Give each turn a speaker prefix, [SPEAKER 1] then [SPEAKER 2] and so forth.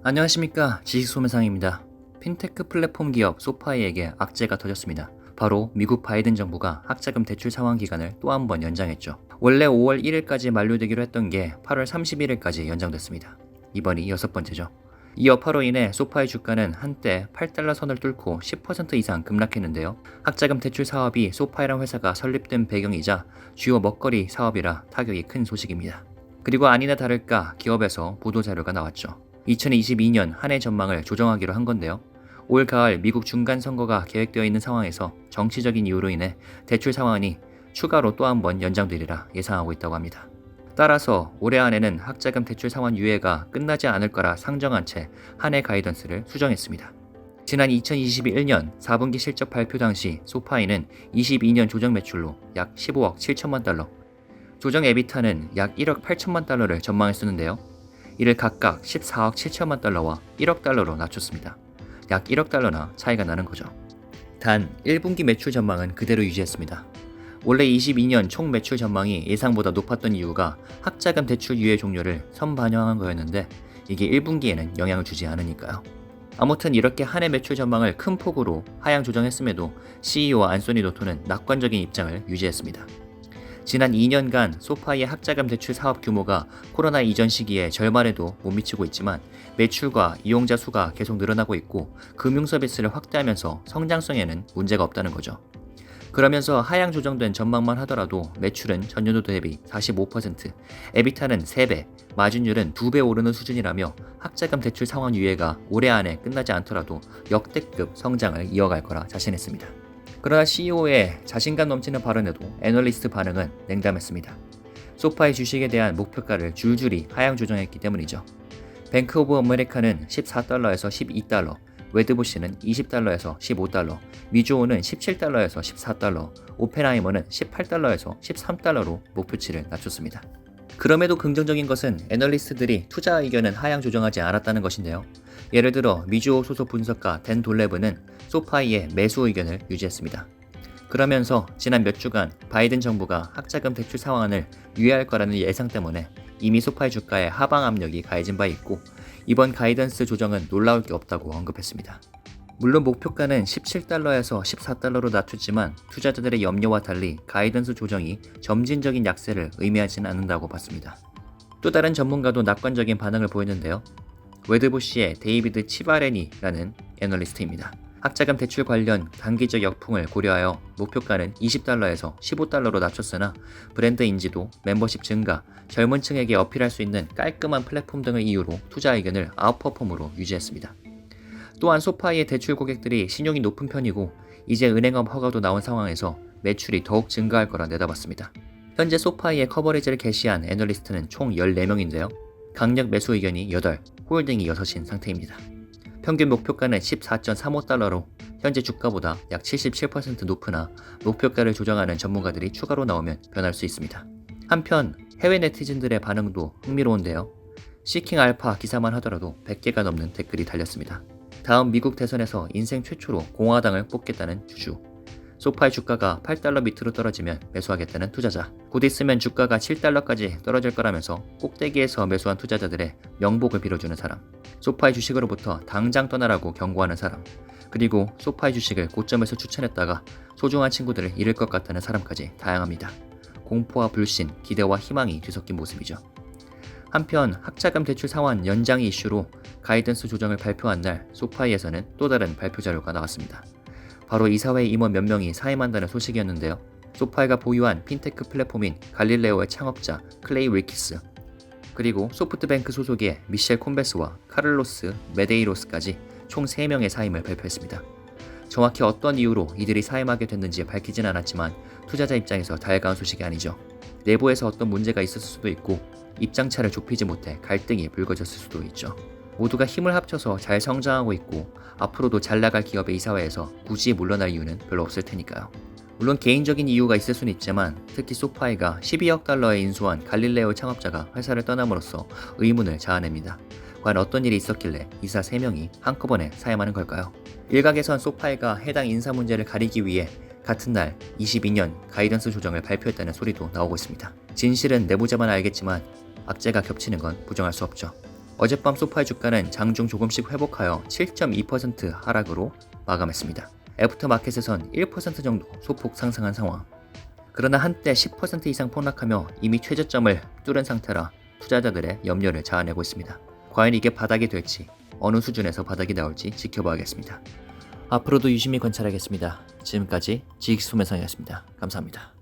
[SPEAKER 1] 안녕하십니까, 지식소매상입니다. 핀테크 플랫폼 기업 소파이에게 악재가 터졌습니다. 바로 미국 바이든 정부가 학자금 대출 상환 기간을 또 한 번 연장했죠. 원래 5월 1일까지 만료되기로 했던 게 8월 31일까지 연장됐습니다. 이번이 6번째죠. 이어 8월 인해 소파이 주가는 한때 8달러 선을 뚫고 10% 이상 급락했는데요. 학자금 대출 사업이 소파이란 회사가 설립된 배경이자 주요 먹거리 사업이라 타격이 큰 소식입니다. 그리고 아니나 다를까 기업에서 보도자료가 나왔죠. 2022년 한 해 전망을 조정하기로 한 건데요. 올 가을 미국 중간 선거가 계획되어 있는 상황에서 정치적인 이유로 인해 대출 상환이 추가로 또 한 번 연장되리라 예상하고 있다고 합니다. 따라서 올해 안에는 학자금 대출 상환 유예가 끝나지 않을 거라 상정한 채 한 해 가이던스를 수정했습니다. 지난 2021년 4분기 실적 발표 당시 소파이는 22년 조정 매출로 약 15억 7천만 달러, 조정 에비타는 약 1억 8천만 달러를 전망했었는데요. 이를 각각 14억 7천만 달러와 1억 달러로 낮췄습니다. 약 1억 달러나 차이가 나는 거죠. 단 1분기 매출 전망은 그대로 유지했습니다. 원래 22년 총 매출 전망이 예상보다 높았던 이유가 학자금 대출 유예 종료를 선반영한 거였는데 이게 1분기에는 영향을 주지 않으니까요. 아무튼 이렇게 한 해 매출 전망을 큰 폭으로 하향 조정했음에도 CEO 안소니 노토는 낙관적인 입장을 유지했습니다. 지난 2년간 소파이의 학자금 대출 사업 규모가 코로나 이전 시기에 절반에도 못 미치고 있지만 매출과 이용자 수가 계속 늘어나고 있고 금융 서비스를 확대하면서 성장성에는 문제가 없다는 거죠. 그러면서 하향 조정된 전망만 하더라도 매출은 전년도 대비 45%, 에비타는 3배, 마진율은 2배 오르는 수준이라며 학자금 대출 상환 유예가 올해 안에 끝나지 않더라도 역대급 성장을 이어갈 거라 자신했습니다. 그러나 CEO의 자신감 넘치는 발언에도 애널리스트 반응은 냉담했습니다. 소파의 주식에 대한 목표가를 줄줄이 하향 조정했기 때문이죠. 뱅크 오브 아메리카는 14달러에서 12달러, 웨드부시는 20달러에서 15달러, 미주호는 17달러에서 14달러, 오펜하이머는 18달러에서 13달러로 목표치를 낮췄습니다. 그럼에도 긍정적인 것은 애널리스트들이 투자 의견은 하향 조정하지 않았다는 것인데요. 예를 들어 미주호 소속 분석가 댄 돌레브는 소파이의 매수 의견을 유지했습니다. 그러면서 지난 몇 주간 바이든 정부가 학자금 대출 상환을 유예할 거라는 예상 때문에 이미 소파이 주가에 하방 압력이 가해진 바 있고 이번 가이던스 조정은 놀라울 게 없다고 언급했습니다. 물론 목표가는 17달러에서 14달러로 낮췄지만 투자자들의 염려와 달리 가이던스 조정이 점진적인 약세를 의미하지는 않는다고 봤습니다. 또 다른 전문가도 낙관적인 반응을 보였는데요. 웨드부시의 데이비드 치바레니라는 애널리스트입니다. 학자금 대출 관련 단기적 역풍을 고려하여 목표가는 20달러에서 15달러로 낮췄으나 브랜드 인지도, 멤버십 증가, 젊은 층에게 어필할 수 있는 깔끔한 플랫폼 등을 이유로 투자 의견을 아웃퍼폼으로 유지했습니다. 또한 소파이의 대출 고객들이 신용이 높은 편이고 이제 은행업 허가도 나온 상황에서 매출이 더욱 증가할 거라 내다봤습니다. 현재 소파이의 커버리지를 게시한 애널리스트는 총 14명인데요. 강력 매수 의견이 8, 홀딩이 6인 상태입니다. 평균 목표가는 14.35달러로 현재 주가보다 약 77% 높으나 목표가를 조정하는 전문가들이 추가로 나오면 변할 수 있습니다. 한편 해외 네티즌들의 반응도 흥미로운데요. 시킹 알파 기사만 하더라도 100개가 넘는 댓글이 달렸습니다. 다음 미국 대선에서 인생 최초로 공화당을 뽑겠다는 주주, 소파의 주가가 8달러 밑으로 떨어지면 매수하겠다는 투자자, 곧 있으면 주가가 7달러까지 떨어질 거라면서 꼭대기에서 매수한 투자자들의 명복을 빌어주는 사람, 소파의 주식으로부터 당장 떠나라고 경고하는 사람, 그리고 소파의 주식을 고점에서 추천했다가 소중한 친구들을 잃을 것 같다는 사람까지 다양합니다. 공포와 불신, 기대와 희망이 뒤섞인 모습이죠. 한편 학자금 대출 상환 연장이 이슈로 가이던스 조정을 발표한 날 소파이에서는 또 다른 발표 자료가 나왔습니다. 바로 이사회 임원 몇 명이 사임한다는 소식이었는데요. 소파이가 보유한 핀테크 플랫폼인 갈릴레오의 창업자 클레이 윌키스, 그리고 소프트뱅크 소속의 미셸 콤베스와 카를로스 메데이로스까지 총 3명의 사임을 발표했습니다. 정확히 어떤 이유로 이들이 사임하게 됐는지 밝히진 않았지만 투자자 입장에서 달가운 소식이 아니죠. 내부에서 어떤 문제가 있었을 수도 있고 입장차를 좁히지 못해 갈등이 불거졌을 수도 있죠. 모두가 힘을 합쳐서 잘 성장하고 있고 앞으로도 잘 나갈 기업의 이사회에서 굳이 물러날 이유는 별로 없을 테니까요. 물론 개인적인 이유가 있을 수는 있지만 특히 소파이가 12억 달러에 인수한 갈릴레오 창업자가 회사를 떠남으로써 의문을 자아냅니다. 과연 어떤 일이 있었길래 이사 3명이 한꺼번에 사임하는 걸까요? 일각에선 소파이가 해당 인사 문제를 가리기 위해 같은 날 22년 가이던스 조정을 발표했다는 소리도 나오고 있습니다. 진실은 내부자만 알겠지만 악재가 겹치는 건 부정할 수 없죠. 어젯밤 소파의 주가는 장중 조금씩 회복하여 7.2% 하락으로 마감했습니다. 애프터마켓에선 1% 정도 소폭 상승한 상황. 그러나 한때 10% 이상 폭락하며 이미 최저점을 뚫은 상태라 투자자들의 염려를 자아내고 있습니다. 과연 이게 바닥이 될지, 어느 수준에서 바닥이 나올지 지켜봐야겠습니다. 앞으로도 유심히 관찰하겠습니다. 지금까지 지익소매상이었습니다. 감사합니다.